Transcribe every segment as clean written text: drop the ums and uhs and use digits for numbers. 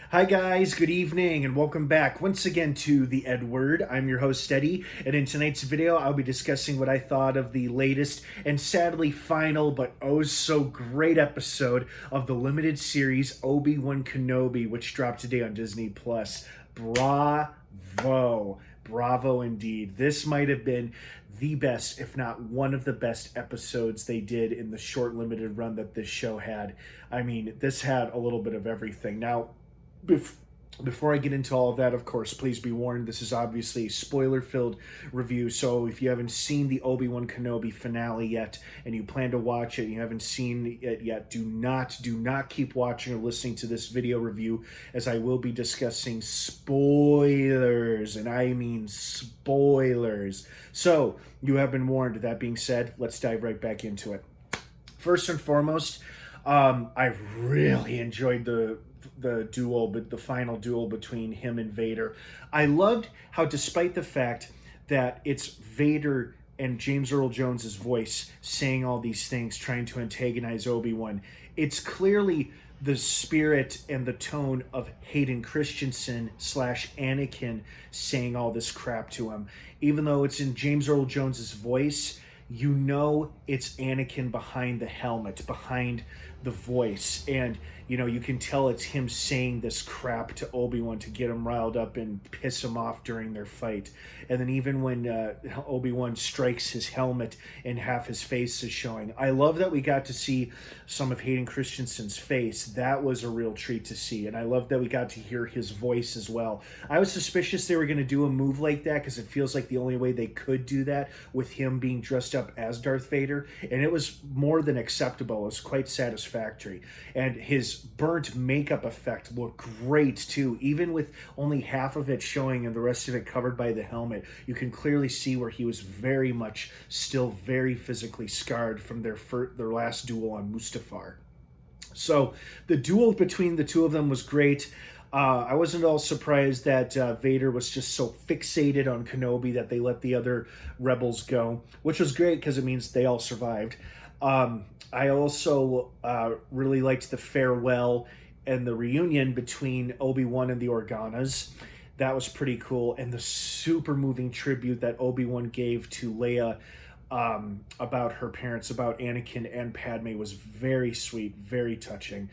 Hi guys, good evening and welcome back once again to the EdWord. I'm your host Eddie, and in tonight's video I'll be discussing what I thought of the latest and sadly final but oh so great episode of the limited series Obi-Wan Kenobi, which dropped today on Disney+. Bravo. Bravo indeed. This might have been the best, if not one of the best episodes they did in the short limited run that this show had. I mean, this had a little bit of everything. Now, before I get into all of that, of course, please be warned, this is obviously a spoiler-filled review, so if you haven't seen the Obi-Wan Kenobi finale yet, and you plan to watch it, and you haven't seen it yet, do not keep watching or listening to this video review, as I will be discussing spoilers, and I mean spoilers. So, you have been warned. That being said, let's dive right back into it. First and foremost, I really enjoyed the duel, but the final duel between him and Vader. I loved how, despite the fact that it's Vader and James Earl Jones's voice saying all these things, trying to antagonize Obi-Wan, it's clearly the spirit and the tone of Hayden Christensen / Anakin saying all this crap to him. Even though it's in James Earl Jones's voice, you know it's Anakin behind the helmet, behind the voice, and you can tell it's him saying this crap to Obi-Wan to get him riled up and piss him off during their fight. And then even when Obi-Wan strikes his helmet and half his face is showing, I love that we got to see some of Hayden Christensen's face. That was a real treat to see, and I love that we got to hear his voice as well. I was suspicious they were going to do a move like that because it feels like the only way they could do that with him being dressed up as Darth Vader, and it was more than acceptable. It was quite satisfactory, and his burnt makeup effect looked great too, even with only half of it showing and the rest of it covered by the helmet. You can clearly see where he was very much still very physically scarred from their last duel on Mustafar. So the duel between the two of them was great. I wasn't all surprised that Vader was just so fixated on Kenobi that they let the other rebels go, which was great because it means they all survived. I also really liked the farewell and the reunion between Obi-Wan and the Organas. That was pretty cool. And the super moving tribute that Obi-Wan gave to Leia about her parents, about Anakin and Padme, was very sweet, very touching.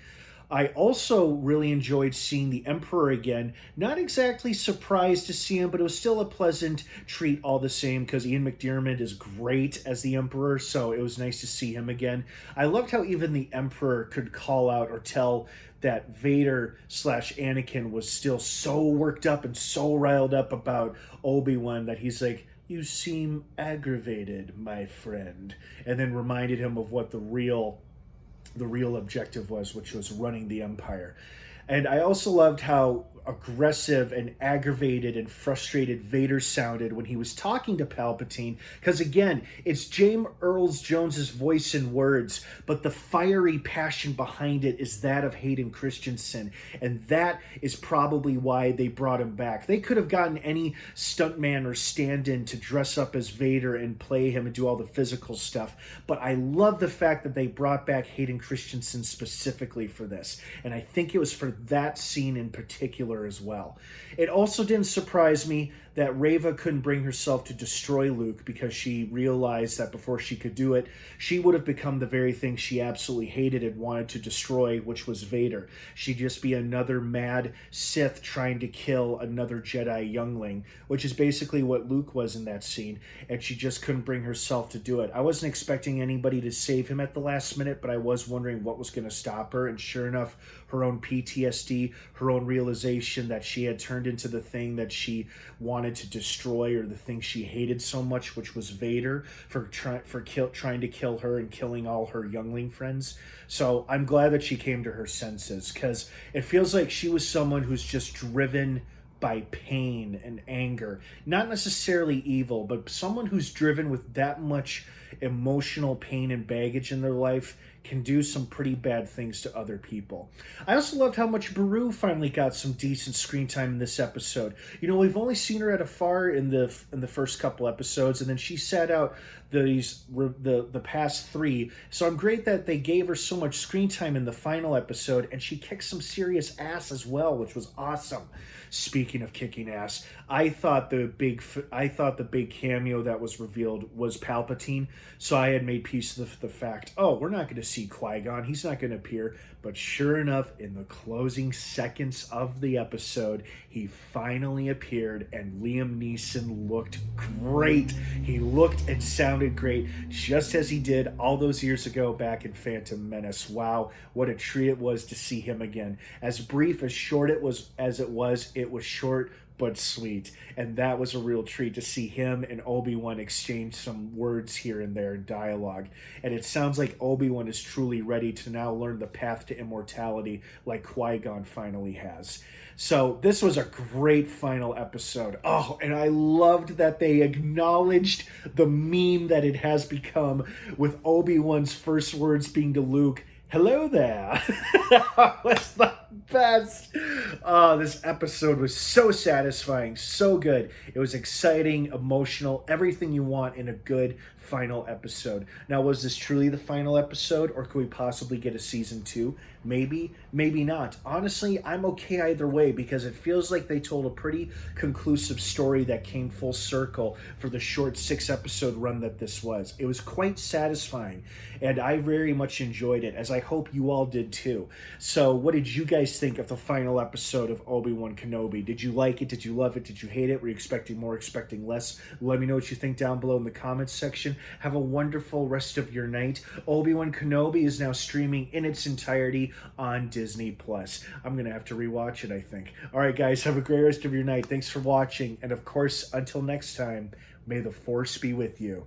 I also really enjoyed seeing the Emperor again. Not exactly surprised to see him, but it was still a pleasant treat all the same because Ian McDiarmid is great as the Emperor, so it was nice to see him again. I loved how even the Emperor could call out or tell that Vader / Anakin was still so worked up and so riled up about Obi-Wan that he's like, "You seem aggravated, my friend," and then reminded him of what the real objective was, which was running the Empire. And I also loved how aggressive and aggravated and frustrated Vader sounded when he was talking to Palpatine, because again, it's James Earl Jones's voice and words, but the fiery passion behind it is that of Hayden Christensen, and that is probably why they brought him back. They could have gotten any stuntman or stand-in to dress up as Vader and play him and do all the physical stuff, but I love the fact that they brought back Hayden Christensen specifically for this, and I think it was for that scene in particular as well. It also didn't surprise me that Reva couldn't bring herself to destroy Luke because she realized that before she could do it, she would have become the very thing she absolutely hated and wanted to destroy, which was Vader. She'd just be another mad Sith trying to kill another Jedi youngling, which is basically what Luke was in that scene, and she just couldn't bring herself to do it. I wasn't expecting anybody to save him at the last minute, but I was wondering what was going to stop her, and sure enough, her own PTSD, her own realization that she had turned into the thing that she wanted to destroy, or the thing she hated so much, which was Vader, for trying to kill her and killing all her youngling friends. So I'm glad that she came to her senses, because it feels like she was someone who's just driven by pain and anger. Not necessarily evil, but someone who's driven with that much emotional pain and baggage in their life can do some pretty bad things to other people. I also loved how much Beru finally got some decent screen time in this episode. You know, we've only seen her at a far in the first couple episodes, and then she sat out the past 3. So I'm great that they gave her so much screen time in the final episode, and she kicked some serious ass as well, which was awesome. Speaking of kicking ass, I thought the big cameo that was revealed was Palpatine. So I had made peace with the fact, oh, we're not going to see Qui-Gonn. He's not going to appear. But sure enough, in the closing seconds of the episode, he finally appeared, and Liam Neeson looked great. He looked and sounded great, just as he did all those years ago back in Phantom Menace. Wow, what a treat it was to see him again. As brief, as short it was, it was short but sweet, and that was a real treat to see him and Obi-Wan exchange some words here and there in dialogue. And it sounds like Obi-Wan is truly ready to now learn the path to immortality like Qui-Gonn finally has. So this was a great final episode. Oh, and I loved that they acknowledged the meme that it has become, with Obi-Wan's first words being to Luke, "Hello there." That was the best. This episode was so satisfying, so good. It was exciting, emotional, everything you want in a good final episode. Now, was this truly the final episode, or could we possibly get a season 2? Maybe, maybe not. Honestly, I'm okay either way, because it feels like they told a pretty conclusive story that came full circle for the short 6-episode run that this was. It was quite satisfying, and I very much enjoyed it, as I hope you all did too. So what did you guys think of the final episode of Obi-Wan Kenobi? Did you like it? Did you love it? Did you hate it? Were you expecting more, expecting less? Let me know what you think down below in the comments section. Have a wonderful rest of your night. Obi-Wan Kenobi is now streaming in its entirety on Disney+. I'm going to have to rewatch it, I think. All right, guys, have a great rest of your night. Thanks for watching. And of course, until next time, may the Force be with you.